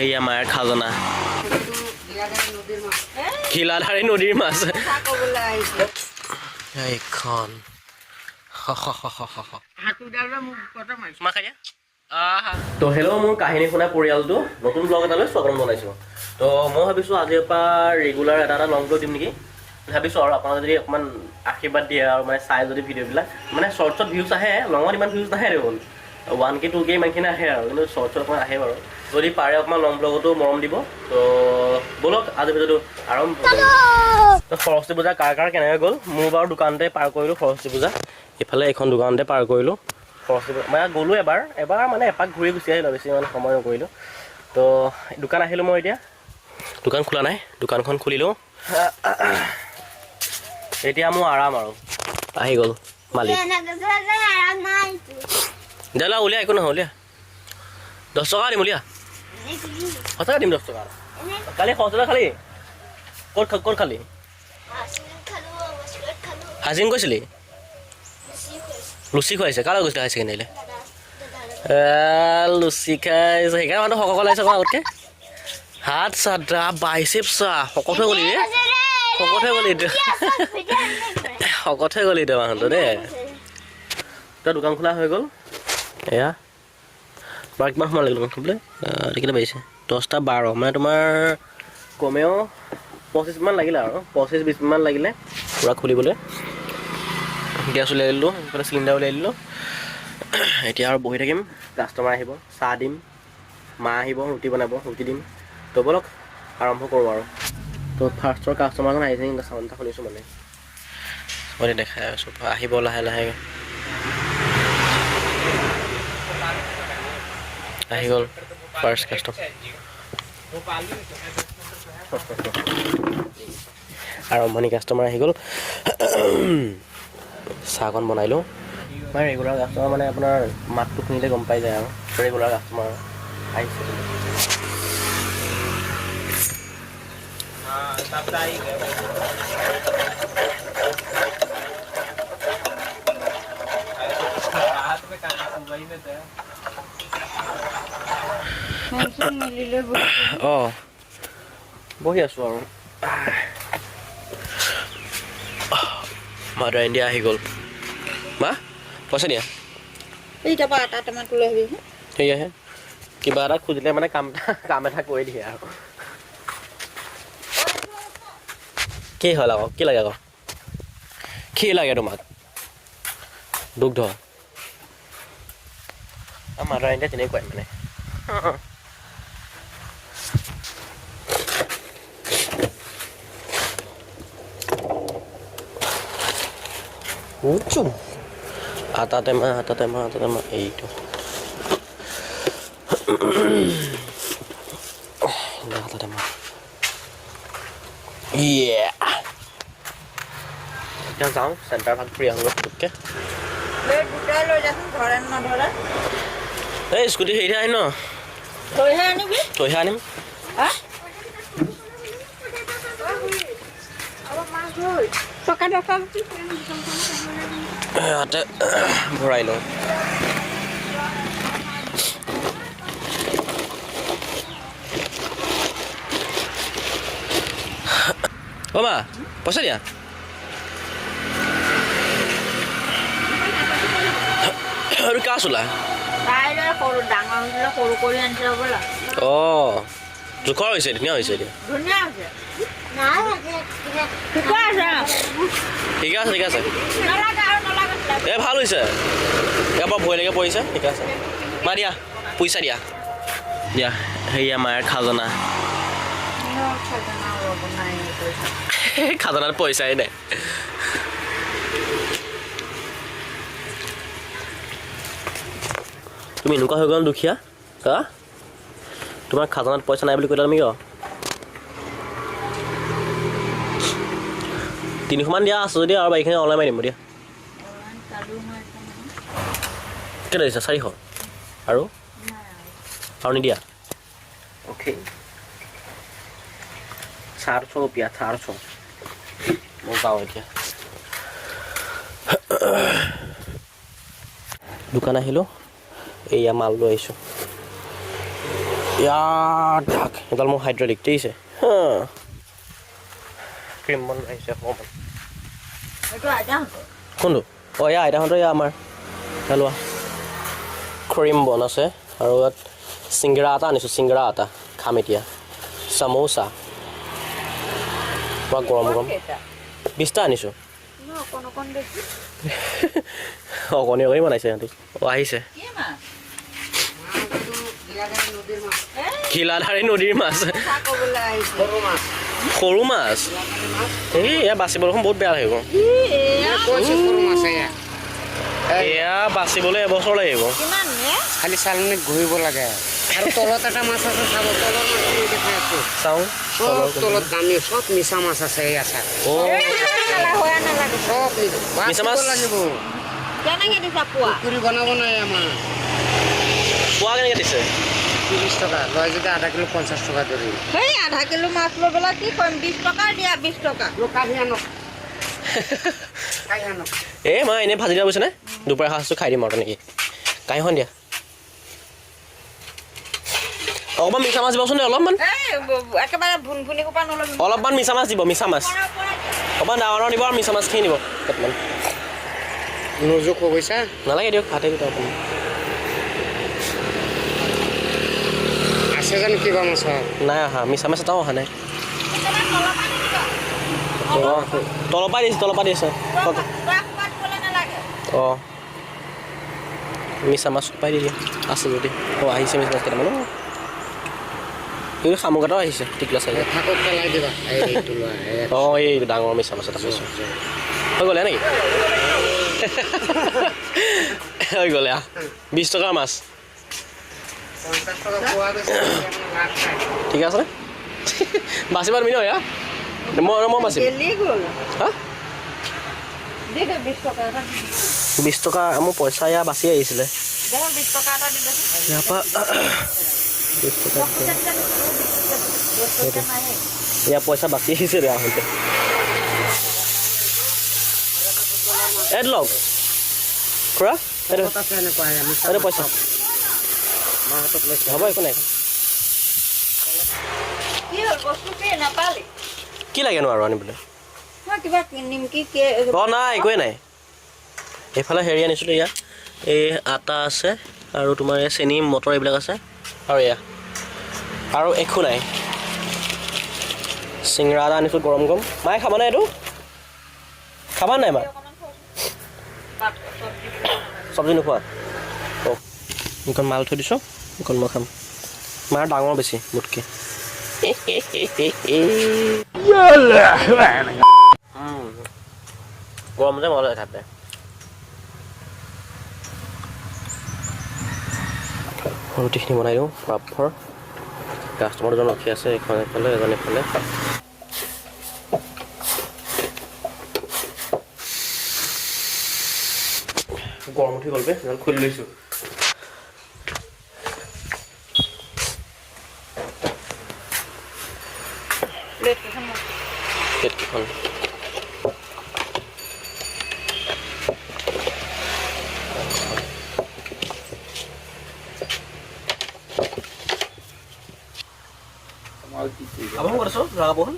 সেয়া মায়েৰ খাজনা খিলাধাৰী নদীৰ মাছ এইখন তো হেল্ল' মোৰ কাহিনী শুনা পৰিয়ালটো নতুন ব্লগ এটালৈ স্বাগতম জনাইছোঁ। তো মই ভাবিছোঁ আজিৰ পৰা ৰেগুলাৰ এটা লং ব্লগ দিম নেকি ভাবিছোঁ। আৰু আপোনালোকে যদি অকণমান আশীৰ্বাদ দিয়ে আৰু মানে চাই যদি ভিডিঅ'বিলাক মানে শ্বৰ্টছত ভিউজ আহে, লঙত ইমান ভিউজ নাহে দেখোন, 1K 2K ইমানখিনি আহে আৰু, কিন্তু শ্বৰ্টছত অকণমান আহে বাৰু। যদি পাৰে অকণমান লং ব্লগতো মৰম দিব। তো ব'লক আজিৰ ভিডিঅ'টো আৰম্ভ কৰোঁ। তো সৰস্বতী পূজা কাৰ কেনেকৈ গ'ল, মোৰ বাৰু দোকানতে পাৰ কৰিলোঁ সৰস্বতী পূজা। ইফালে এখন দোকানতে পাৰ কৰিলোঁ সৰস্বতী পূজা, মানে গ'লোঁ এবাৰ মানে এপাক ঘূৰি গুচি আহিলোঁ, বেছি মানে সময় নকৰিলোঁ। তো দোকান আহিলোঁ মই এতিয়া, দোকান খোলা নাই, দোকানখন খুলিলোঁ। এতিয়া মোৰ আৰাম আৰু আহি গ'ল মালিক। দাদা উলিয়া, একো নহয় উলিয়া, 10 টকা দিম উলিয়া, সঁচাকৈ দিম 10 টকা। কালি সৰস্বতী খালি ক'ত খালি? হাজিং কৈছিলি? লুচি খুৱাইছে, কাৰ লগত গৈছিলে হাই ছেকেণ্ডেৰীলৈ? লুচি খাইছে, সেইকাৰণে মানুহ শকত লাগিছে আকৌ আগতকৈ। হাত চাদা বাইচেপ চা, শকত হৈ গ'লি ৰে, শকত হৈ গ'লি শকত হৈ গ'লি তই মানুহটো দেই। তই দোকান খোলা হৈ গ'ল এয়া। বাৰু কিমান সময় লাগিল দোকান খুলিবলৈ? কেইটা বাজিছে? 10টা 12, মানে তোমাৰ কমেও 25 মিনিটমান লাগিলে আৰু, 25-20 মিনিটমান লাগিলে পূৰা খুলিবলৈ। গেছ উলিয়াই দিলোঁ, এইফালে চিলিণ্ডাৰ উলিয়াই দিলোঁ। এতিয়া আৰু বহি থাকিম, কাষ্টমাৰ আহিব, চাহ দিম, মা আহিব ৰুটি বনাব, ৰুটি দিম। তো ব'লক আৰম্ভ কৰোঁ আৰু। তো ফাৰ্ষ্টৰ কাষ্টমাৰজন আহিছে, কিন্তু চাউণ্ড এটা শুনিছোঁ মানে মই দেখাই আছোঁ, আহিব লাহে লাহে। আহি গ'ল ফাৰ্ষ্ট কাষ্টমাৰ, আৰম্ভণি কাষ্টমাৰ আহি গ'ল। চাহকণ বনাই লওঁ। মানে ৰেগুলাৰ কাষ্টমাৰ মানে আপোনাৰ মাতটো শুনিলে গম পাই যায় আৰু ৰেগুলাৰ কাষ্টমাৰ আহিছে। অঁ বহি আছোঁ আৰু। মাদাৰ ইণ্ডিয়া আহি গ'ল। মা পইচা দিয়া, সেয়াহে কিবা এটা খুজিলে মানে কাম এটা কৰি দিয়ে আৰু। কি হ'ল আকৌ, কি লাগে আকৌ, কি লাগে তোমাক? দুগ্ধ মাদাৰ ইণ্ডিয়া তেনেকুৱাই মানে। আটা টেমা এইটো আটা টেমা। এতিয়া যাওঁ চেণ্টাৰ ভাগ ফুৰি আহোঁ পুটুককৈ। এই স্কুটি হেৰিহে আহিম ন, থৈহে আনিম। ইয়াতে ভৰাই লওঁ। অ' মা পইচা দিয়া। আৰু কা চোলা অঁ জোখৰ হৈছে, ধুনীয়া হৈছে এতিয়া। ঠিক আছে ঠিক আছে, এই ভাল হৈছে, ইয়াৰ পৰা ভয়লৈকে পৰিছে, ঠিক আছে। মা দিয়া পইচা দিয়া, দিয়া সেয়া মায়েৰ খাজনা। খাজনাত পইচাই নাই। তুমি এনেকুৱা হৈ গ'ল দুখীয়া, তোমাৰ খাজনাত পইচা নাই বুলি কৈলা তুমি কিয়? 300 মান দিয়া আছে যদি আৰু বাকীখিনি অনলাইন মাৰি দিম দিয়া। কেলৈ দিছা? 400 আৰু নিদিয়া? অ'কে 400 रुपया 400 মই পাওঁ এতিয়া। দোকান আহিলোঁ, এয়া মাল লৈ আহিছোঁ। ইয়াত ঢাক এডাল মোৰ হাইড্ৰলিক দেখিছে ক্ৰীম বন আহিছে অকণমান কোনটো অঁ এয়া আইতাহঁতৰ এয়া আমাৰ লোৱা ক্ৰীম বন আছে আৰু ইয়াত চিংগৰা এটা আনিছোঁ চিংগৰা এটা খাম এতিয়া চামোচা পুৰা গৰম গৰম 20টা আনিছোঁ অকণি অকণি বনাইছে সিহঁতি অঁ আহিছে ঘিলাধাৰী নদীৰ মাছ সৰু মাছ এই এয়া বাচিবলৈ বহুত বেয়া লাগিব এয়া বাচিবলৈ এবছৰ লাগিব খালি চালনীত ঘূৰিব লাগে আৰু তলত এটা মাছ আছে চাব তলৰ মাছখিনি দেখাই আছো চাওঁ চব তলত দামী চব মিছা মাছ আছে এই আচাৰ অঁ চব মিছা মাছ লাগিব পুখুৰী বনাব নাই আমাৰ পোৱা কেনেকৈ দিছে 30 টকা লয় যদি আধা কিলো 50 টকা ধৰি আধা কিলো মাছ লৈ পেলাই কি কৰিম 20 টকা দিয়া 20 টকা কাঢ়ি আনক এই মই এনেই ভাজি দিয়া বুজিছেনে দুপৰীয়া সাজটো খাই দিম আৰু তেনেকৈ কাঁহীখন দিয়া অকণমান মিছা মাছ দিবচোন দে অলপমান একেবাৰে ভুনভুনি কোপা নল'বি অলপমান মিছা মাছ দিব মিছা মাছ অকণমান ডাঙৰ ডাঙৰ দিব আৰু মিছা মাছখিনি দিব কেইটামান নোজোক কৈছা নালাগে দিয়ক হাতে দিয়ক আপুনি আছে জানো কিবা মাছ নাই অহা মিছা মাছ এটাও অহা নাই তলৰ পৰা দিছে অঁ মিছা মাছ পাই দি দিয়া আছে যদি অঁ আহিছে মিছা মাছ কেইটামান এই শামুক এটাও আহিছে টিকলা চাইজৰ থাকক পেলাই দিবা অঁ এই ডাঙৰ মিছা মাছ এটা পাইছোঁ হৈ গ'লে নেকি হৈ গ'লে 20 টকাৰ মাছ 50 টকা পোৱা গৈছে ঠিক আছে বাচিব তুমি নহয় মই বাচিম হা 20 টকা মোৰ পইচা ইয়াৰ বাচি আহিছিলে ইয়াৰ পৰা 20 টকা ইয়াৰ পইচা বাচি আহিছিলে আহোঁতে এইটো লওক খুৰা এইটো পইচা হ'ব একো নাই কি লাগেনো আৰু আনিবলৈ অঁ নাই একোৱেই নাই এইফালে হেৰি আনিছিলোঁ এয়া এই আটা আছে আৰু তোমাৰ এই চেনি মটৰ এইবিলাক আছে আৰু এয়া আৰু একো নাই চিংৰা এটা আনিছোঁ গৰম গৰম মায়ে খাবানে এইটো খাবা নাই মা চব্জি নোখোৱা অঁ এইখন মাল থৈ দিছোঁ এইখন মই খাম মাৰ ডাঙৰ বেছি মোতকৈ গৰম যে মজা খাতে ৰুটিখিনি বনাই দিওঁ পৰাপৰ কাষ্টমাৰ দুজন ৰখি আছে এখন এফালে এজন এফালে গৰম উঠি গ'ল বে খুলি লৈছোঁ প্লেটকেইখন abang mau reso berapa pohon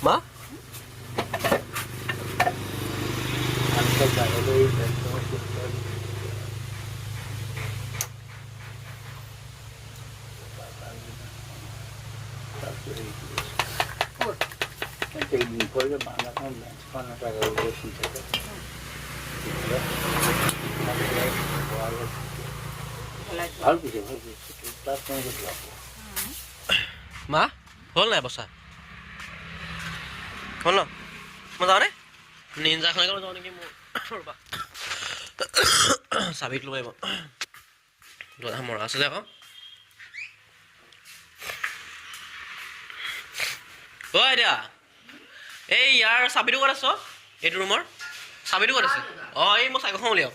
ma মা হ'ল নাই বসা হ'ল ন মই যাওঁ নে নিঞ্জাখনকে যাওঁ নেকি মোৰ ৰ'বা চাবিত লৈ আহিব মৰা আছে যে আকৌ ঐ এতিয়া এই ইয়াৰ চাবিটো ক'ত আছ এইটো ৰুমৰ চাবিটো ক'ত আছে অঁ এই মই চাইকেলখন উলিয়াওঁ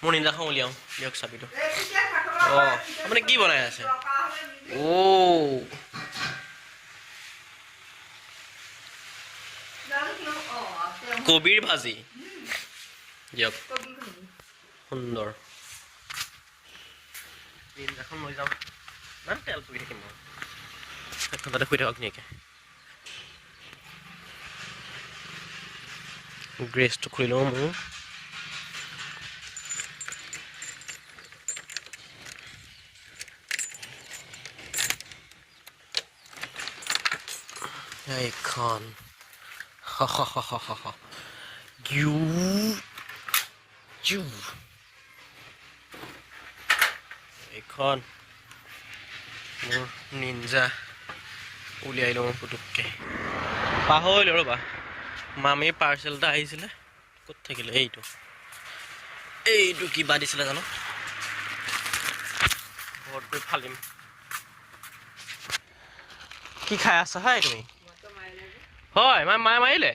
মোৰ নিঞ্জাখন উলিয়াওঁ দিয়ক চাবিটো অঁ আপুনি কি বনাই আছে অ' কবিৰ ভাজি দিয়ক সুন্দৰ নিনজাখন লৈ যাওঁ ইমান তেল পুৰি থাকিম মই তাতে শুই থাকক ধুনীয়াকৈ গ্ৰেছটো খুলি লওঁ মোৰ এইখন এইখন মোৰ নিনজা উলিয়াই লওঁ পুতুককৈ পাহৰিলোঁ ৰ'বা মামীৰ পাৰ্চেল এটা আহিছিলে ক'ত থাকিলে এইটো কিবা দিছিলে জানো ঘৰত গৈ ফালিম কি খাই আছা হাই তুমি হয় মায়ে মাৰিলে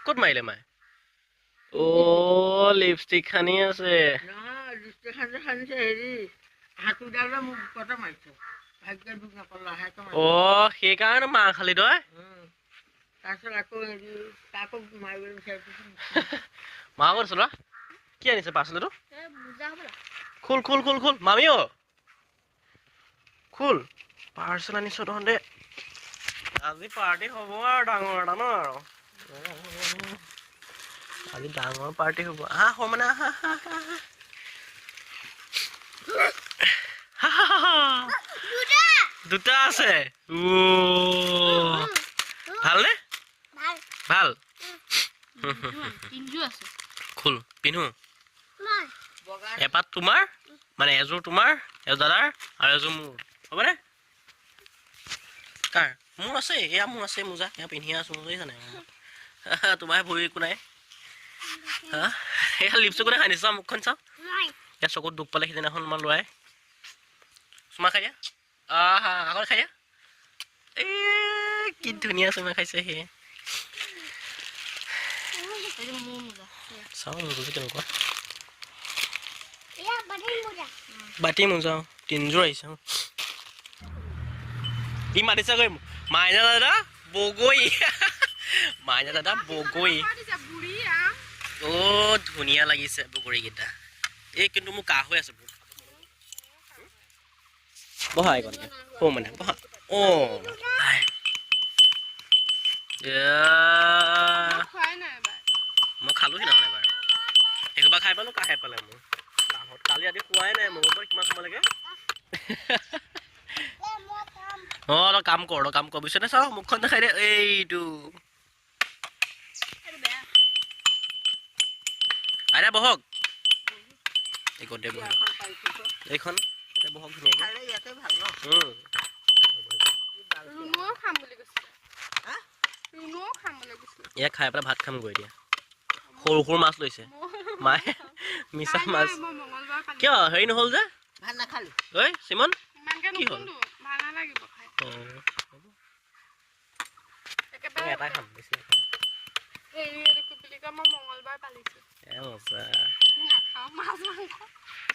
ক'ত মাৰিলে মায়ে অ' লিপষ্টিক সানি আছে অ' সেইকাৰণে মাৰ খালি তই মা ক'ত আছ কি আনিছে পাৰ্চেলটো খোল খোল খোল খোল মামী অ' খোল পাৰ্চেল আনিছ তহঁতে আজি পাৰ্টি হ'ব আৰু ডাঙৰ এটা ন আৰু আজি ডাঙৰ পাৰ্টি হ'ব আহা মানে আহা দুটা আছে ভালনে ভাল খোল পিন্ধো এপাত তোমাৰ মানে এযোৰ তোমাৰ এযোৰ দাদাৰ আৰু এযোৰ মোৰ হ'বনে কাৰ মোৰ আছে এয়া মোৰ আছে মোজা এয়া পিন্ধি আছো বুজিছানে তোমাৰ ভৰি একো নাই হা এয়া লিপষ্টিক কোনে খাই নিছা মুখখন চাওঁ এয়া চকুত দুখ পালে সিদিনাখন তোমাৰ ল'ৰাই চুমা খাই দিয়া আগত খাই দিয়া এই কি ধুনীয়া চুমা খাইছে সেয়ে চাওঁ মোজা কেনেকুৱা বাটি মোজা তিনিযোৰ আহিছে ই মাতিছাগৈ মাইনা দাদা বগৈ মাইনা দাদা বগৈ অ' ধুনীয়া লাগিছে বগৰীকেইটা এই কিন্তু মোৰ কাহ হৈ আছে বহুত বহা এইকণতে মানে বহা অ' মই খালোঁ সিদিনাখন এবাৰ সেইসোপা খাই পালোঁ কাহে পালে মোৰ কাহত কালি ৰাতি খোৱাই নাই মোৰ পৰা কিমান সময় লাগে অঁ তই কাম কৰ বুজিছনে চাওঁ মুখখন দেখাই দে এইটো আইতা বহক এইকণতে বহক এইখন এতিয়া বহক ধুনীয়াকৈ এয়া খাই পেলাই ভাত খামগৈ এতিয়া সৰু সৰু মাছ লৈছে মায়ে মিছা মাছ কিয় হেৰি নহ'ল যে ঐ চিমন কি হ'ল এটাই খাম বেছি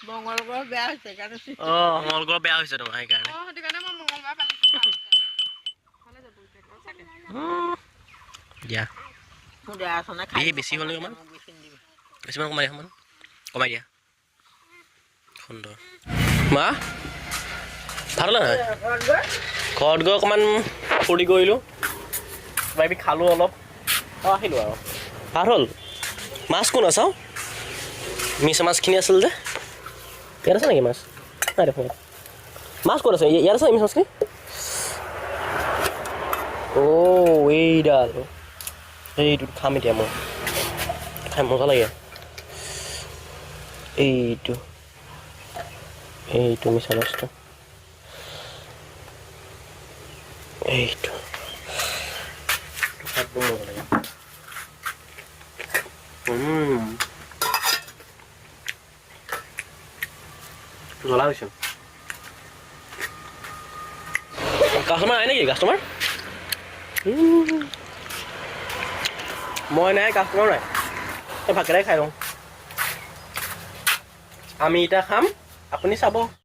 মংগলবাৰ বেয়া হৈছে অঁ মংগলবাৰ বেয়া হৈছে তোমাৰ সেইকাৰণে দিয়া বেছি হ'ল নেকি অকণমান বেছিমান কমাই দিয়া সুন্দৰ মা ভাল নহয় ঘৰত গৈ অকণমান ফূৰ্তি কৰিলোঁ কিবা কিবি খালোঁ অলপ আহিলোঁ আৰু ভাল হ'ল মাছ কোন আছাও মিছা মাছখিনি আছিল যে ইয়াত আছে নেকি মাছ নাই দেখোন মাছ ক'ত আছে ইয়াত আছে মিছা মাছখিনি অ' এইডাল এইটো খাম এতিয়া মই খাই মজা লাগে এইটো মিছা মাছটো এইটো খাই বৰ মজা লাগে জ্বলা হৈছে কাষ্টমাৰ আহে নেকি কাষ্টমাৰ মই নাই কাষ্টমাৰ নাই এই ভাতকেইটাই খাই লওঁ আমি এতিয়া খাম আপুনি চাব